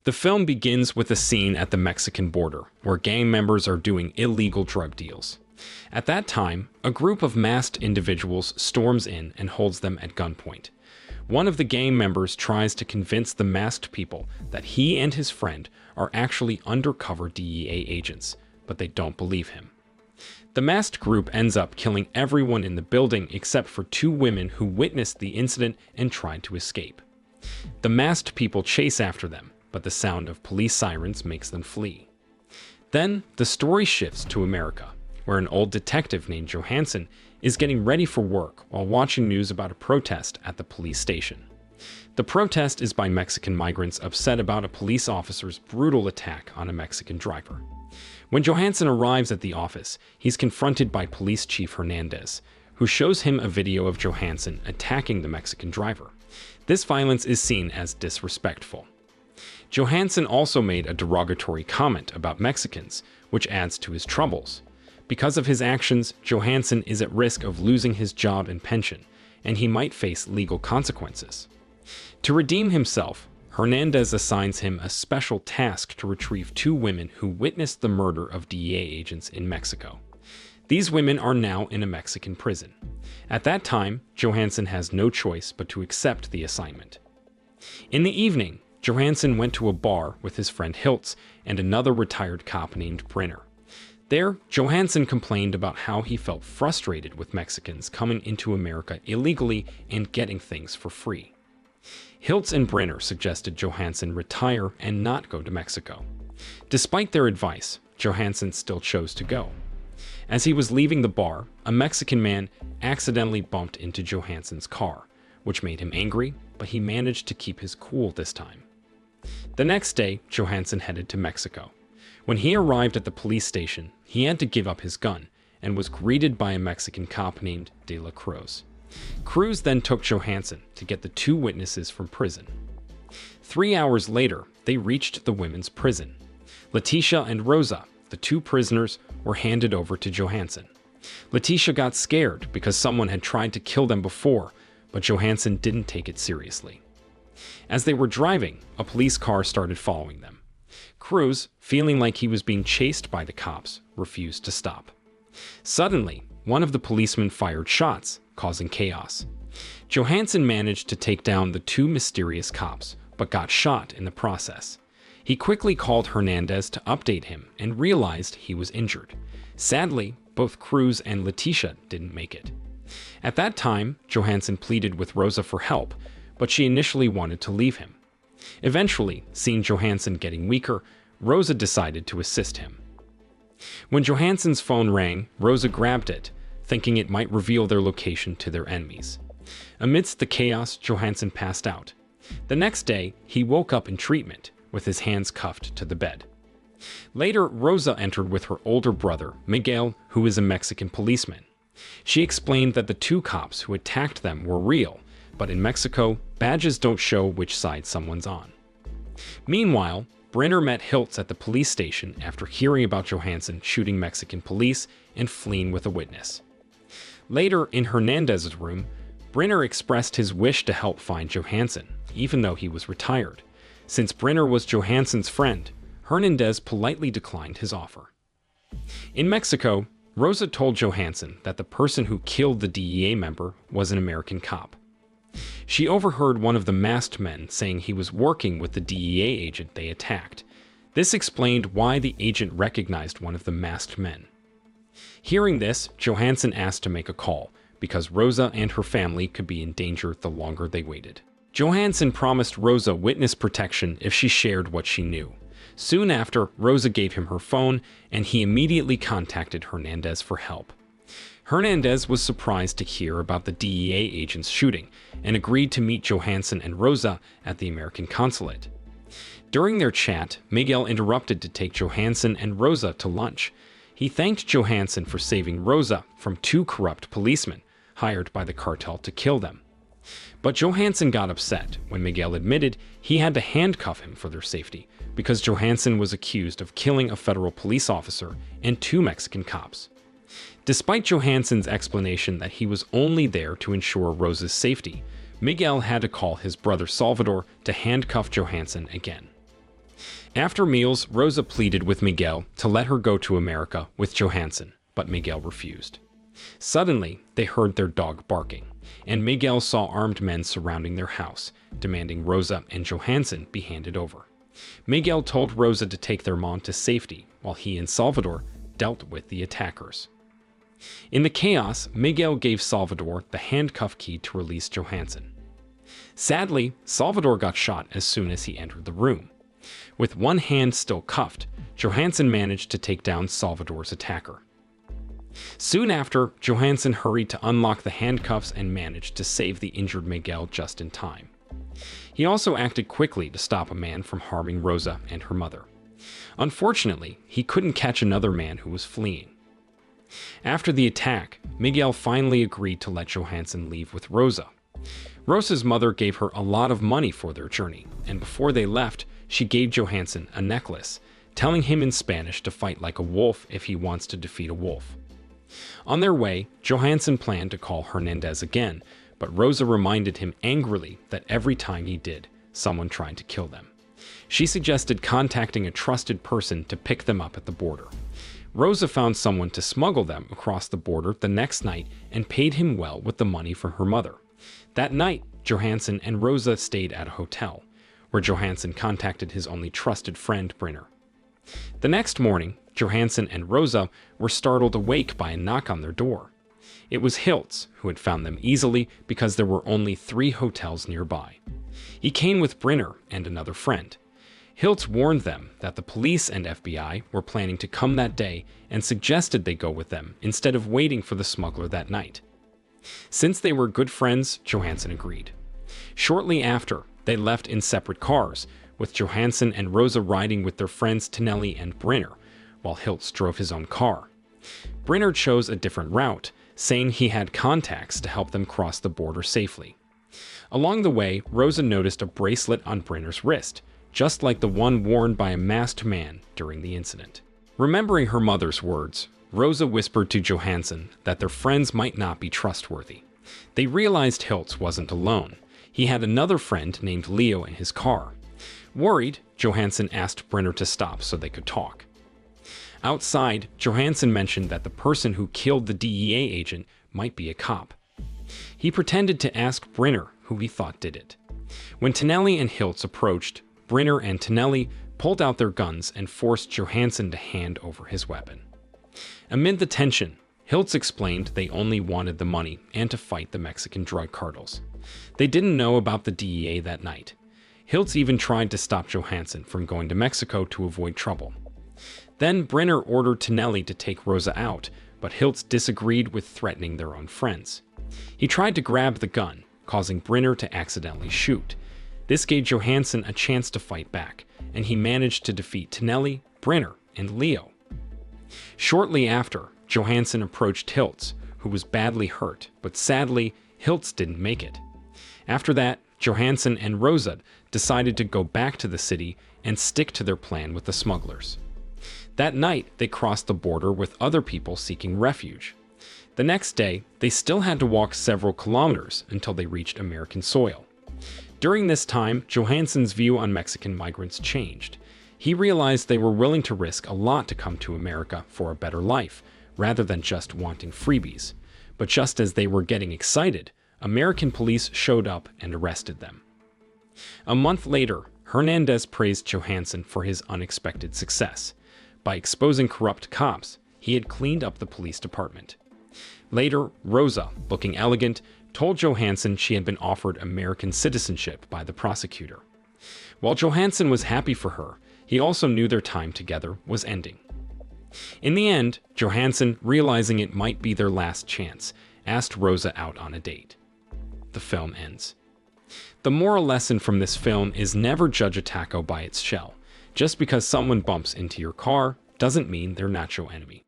The film begins with a scene at the Mexican border, where gang members are doing illegal drug deals. At that time, a group of masked individuals storms in and holds them at gunpoint. One of the gang members tries to convince the masked people that he and his friend are actually undercover DEA agents, but they don't believe him. The masked group ends up killing everyone in the building except for two women who witnessed the incident and tried to escape. The masked people chase after them, but the sound of police sirens makes them flee. Then, the story shifts to America, where an old detective named Johansson is getting ready for work while watching news about a protest at the police station. The protest is by Mexican migrants upset about a police officer's brutal attack on a Mexican driver. When Johansson arrives at the office, he's confronted by Police Chief Hernandez, who shows him a video of Johansson attacking the Mexican driver. This violence is seen as disrespectful. Johansson also made a derogatory comment about Mexicans, which adds to his troubles. Because of his actions, Johansson is at risk of losing his job and pension, and he might face legal consequences. To redeem himself, Hernandez assigns him a special task to retrieve two women who witnessed the murder of DEA agents in Mexico. These women are now in a Mexican prison. At that time, Johansson has no choice but to accept the assignment. In the evening, Johansson went to a bar with his friend Hiltz and another retired cop named Brenner. There, Johansson complained about how he felt frustrated with Mexicans coming into America illegally and getting things for free. Hiltz and Brenner suggested Johansson retire and not go to Mexico. Despite their advice, Johansson still chose to go. As he was leaving the bar, a Mexican man accidentally bumped into Johansson's car, which made him angry, but he managed to keep his cool this time. The next day, Johansson headed to Mexico. When he arrived at the police station, he had to give up his gun and was greeted by a Mexican cop named De La Cruz. Cruz then took Johansson to get the two witnesses from prison. 3 hours later, they reached the women's prison. Leticia and Rosa, the two prisoners, were handed over to Johansson. Leticia got scared because someone had tried to kill them before, but Johansson didn't take it seriously. As they were driving, a police car started following them. Cruz, feeling like he was being chased by the cops, refused to stop. Suddenly, one of the policemen fired shots, causing chaos. Johansson managed to take down the two mysterious cops, but got shot in the process. He quickly called Hernandez to update him and realized he was injured. Sadly, both Cruz and Leticia didn't make it. At that time, Johansson pleaded with Rosa for help, but she initially wanted to leave him. Eventually, seeing Johansson getting weaker, Rosa decided to assist him. When Johansson's phone rang, Rosa grabbed it, thinking it might reveal their location to their enemies. Amidst the chaos, Johansson passed out. The next day, he woke up in treatment, with his hands cuffed to the bed. Later, Rosa entered with her older brother, Miguel, who is a Mexican policeman. She explained that the two cops who attacked them were real, but in Mexico, badges don't show which side someone's on. Meanwhile, Brenner met Hiltz at the police station after hearing about Johansson shooting Mexican police and fleeing with a witness. Later, in Hernandez's room, Brenner expressed his wish to help find Johansson, even though he was retired. Since Brenner was Johansson's friend, Hernandez politely declined his offer. In Mexico, Rosa told Johansson that the person who killed the DEA member was an American cop. She overheard one of the masked men saying he was working with the DEA agent they attacked. This explained why the agent recognized one of the masked men. Hearing this, Johansson asked to make a call, because Rosa and her family could be in danger the longer they waited. Johansson promised Rosa witness protection if she shared what she knew. Soon after, Rosa gave him her phone, and he immediately contacted Hernandez for help. Hernandez was surprised to hear about the DEA agent's shooting and agreed to meet Johansson and Rosa at the American consulate. During their chat, Miguel interrupted to take Johansson and Rosa to lunch. He thanked Johansson for saving Rosa from two corrupt policemen hired by the cartel to kill them. But Johansson got upset when Miguel admitted he had to handcuff him for their safety because Johansson was accused of killing a federal police officer and two Mexican cops. Despite Johansson's explanation that he was only there to ensure Rosa's safety, Miguel had to call his brother Salvador to handcuff Johansson again. After meals, Rosa pleaded with Miguel to let her go to America with Johansson, but Miguel refused. Suddenly, they heard their dog barking, and Miguel saw armed men surrounding their house, demanding Rosa and Johansson be handed over. Miguel told Rosa to take their mom to safety while he and Salvador dealt with the attackers. In the chaos, Miguel gave Salvador the handcuff key to release Johansson. Sadly, Salvador got shot as soon as he entered the room. With one hand still cuffed, Johansson managed to take down Salvador's attacker. Soon after, Johansson hurried to unlock the handcuffs and managed to save the injured Miguel just in time. He also acted quickly to stop a man from harming Rosa and her mother. Unfortunately, he couldn't catch another man who was fleeing. After the attack, Miguel finally agreed to let Johansson leave with Rosa. Rosa's mother gave her a lot of money for their journey, and before they left, she gave Johansson a necklace, telling him in Spanish to fight like a wolf if he wants to defeat a wolf. On their way, Johansson planned to call Hernandez again, but Rosa reminded him angrily that every time he did, someone tried to kill them. She suggested contacting a trusted person to pick them up at the border. Rosa found someone to smuggle them across the border the next night and paid him well with the money from her mother. That night, Johansson and Rosa stayed at a hotel, where Johansson contacted his only trusted friend, Brenner. The next morning, Johansson and Rosa were startled awake by a knock on their door. It was Hiltz, who had found them easily because there were only 3 hotels nearby. He came with Brenner and another friend. Hiltz warned them that the police and FBI were planning to come that day and suggested they go with them instead of waiting for the smuggler that night. Since they were good friends, Johansson agreed. Shortly after, they left in separate cars, with Johansson and Rosa riding with their friends Tinelli and Brenner, while Hiltz drove his own car. Brenner chose a different route, saying he had contacts to help them cross the border safely. Along the way, Rosa noticed a bracelet on Brenner's wrist, just like the one worn by a masked man during the incident. Remembering her mother's words, Rosa whispered to Johansson that their friends might not be trustworthy. They realized Hiltz wasn't alone. He had another friend named Leo in his car. Worried, Johansson asked Brenner to stop so they could talk. Outside, Johansson mentioned that the person who killed the DEA agent might be a cop. He pretended to ask Brenner who he thought did it. When Tinelli and Hiltz approached, Brenner and Tinelli pulled out their guns and forced Johansson to hand over his weapon. Amid the tension, Hiltz explained they only wanted the money and to fight the Mexican drug cartels. They didn't know about the DEA that night. Hiltz even tried to stop Johansson from going to Mexico to avoid trouble. Then Brenner ordered Tinelli to take Rosa out, but Hiltz disagreed with threatening their own friends. He tried to grab the gun, causing Brenner to accidentally shoot. This gave Johansson a chance to fight back, and he managed to defeat Tinelli, Brenner, and Leo. Shortly after, Johansson approached Hiltz, who was badly hurt, but sadly, Hiltz didn't make it. After that, Johansson and Rosa decided to go back to the city and stick to their plan with the smugglers. That night, they crossed the border with other people seeking refuge. The next day, they still had to walk several kilometers until they reached American soil. During this time, Johansson's view on Mexican migrants changed. He realized they were willing to risk a lot to come to America for a better life, rather than just wanting freebies. But just as they were getting excited, American police showed up and arrested them. A month later, Hernandez praised Johansson for his unexpected success. By exposing corrupt cops, he had cleaned up the police department. Later, Rosa, looking elegant, told Johansson she had been offered American citizenship by the prosecutor. While Johansson was happy for her, he also knew their time together was ending. In the end, Johansson, realizing it might be their last chance, asked Rosa out on a date. The film ends. The moral lesson from this film is never judge a taco by its shell. Just because someone bumps into your car doesn't mean they're not your enemy.